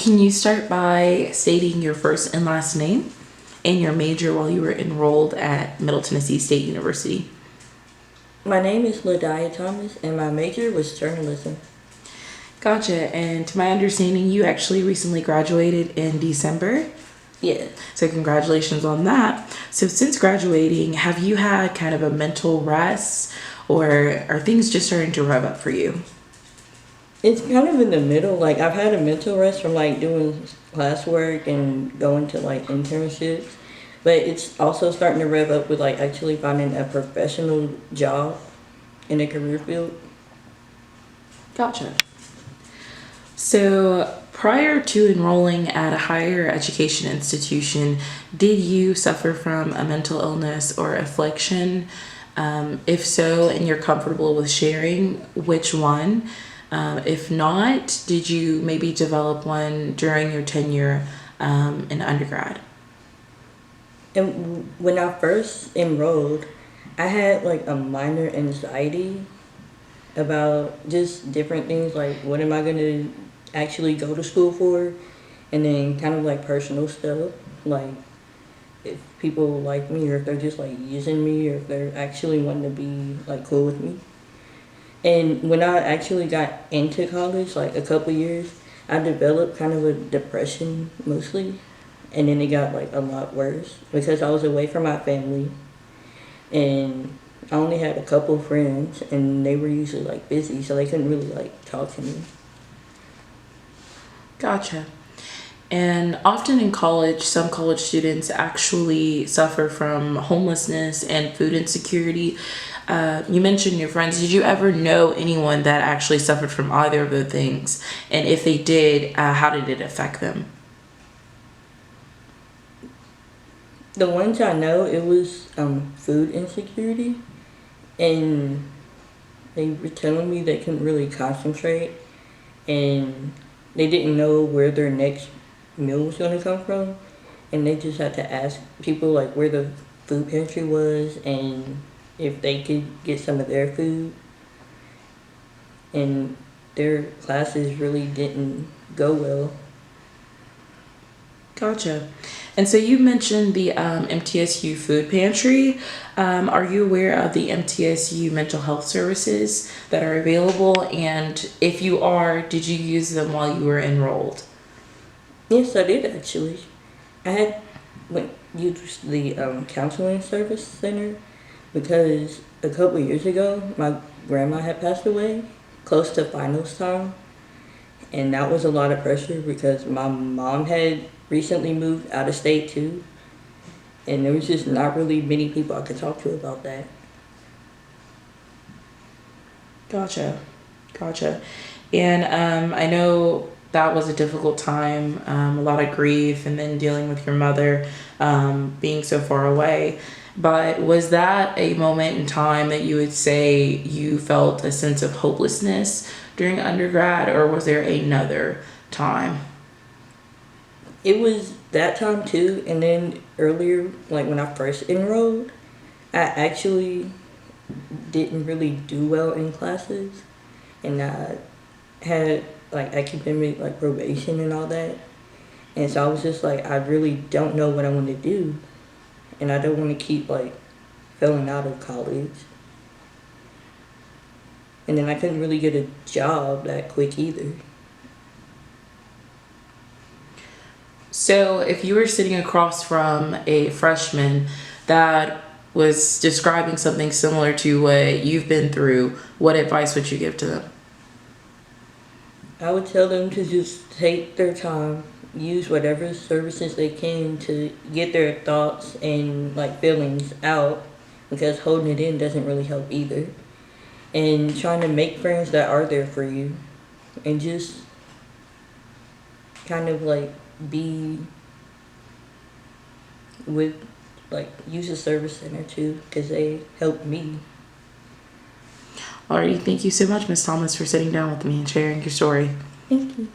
Can you start by stating your first and last name and your major while you were enrolled at Middle Tennessee State University? My name is Ladiah Thomas, and my major was journalism. Gotcha. And to my understanding, you actually recently graduated in December. Yeah. So congratulations on that. So since graduating, have you had kind of a mental rest, or are things just starting to rev up for you? It's kind of in the middle. Like, I've had a mental rest from, like, doing classwork and going to, like, internships. But it's also starting to rev up with, like, actually finding a professional job in a career field. Gotcha. So prior to enrolling at a higher education institution, did you suffer from a mental illness or affliction? If so, and you're comfortable with sharing, which one? If not, did you maybe develop one during your tenure in undergrad? And when I first enrolled, I had, like, a minor anxiety about just different things, like, what am I going to actually go to school for? And then kind of, like, personal stuff, like, if people like me or if they're just, like, using me or if they're actually wanting to be, like, cool with me. And when I actually got into college, like, a couple years, I developed kind of a depression mostly. And then it got, like, a lot worse because I was away from my family and I only had a couple friends and they were usually, like, busy, so they couldn't really, like, talk to me. Gotcha. And often in college, some college students actually suffer from homelessness and food insecurity. You mentioned your friends. Did you ever know anyone that actually suffered from either of those things? And if they did, how did it affect them? The ones I know, it was food insecurity, and they were telling me they couldn't really concentrate, and they didn't know where their next meal was going to come from, and they just had to ask people, like, where the food pantry was and if they could get some of their food, and their classes really didn't go well. Gotcha. And so you mentioned the MTSU food pantry. Are you aware of the MTSU mental health services that are available? And if you are, did you use them while you were enrolled? Yes, I did actually. I had went used the counseling service center because a couple years ago my grandma had passed away close to finals time, and that was a lot of pressure because my mom had recently moved out of state too, and there was just not really many people I could talk to about that. Gotcha. Gotcha. And I know that was a difficult time, a lot of grief, and then dealing with your mother being so far away. But was that a moment in time that you would say you felt a sense of hopelessness during undergrad, or was there another time? It was that time too, and then earlier, like when I first enrolled, I actually didn't really do well in classes, and I had, like, academic, like, probation and all that, and so I was just like, I really don't know what I want to do, and I don't want to keep, like, failing out of college, and then I couldn't really get a job that quick either. So, if you were sitting across from a freshman that was describing something similar to what you've been through, what advice would you give to them? I would tell them to just take their time, use whatever services they can to get their thoughts and, like, feelings out, because holding it in doesn't really help either. And trying to make friends that are there for you, and just kind of, like, be with, like, use the service center too, because they helped me. Alrighty, thank you so much, Miss Thomas, for sitting down with me and sharing your story. Thank you.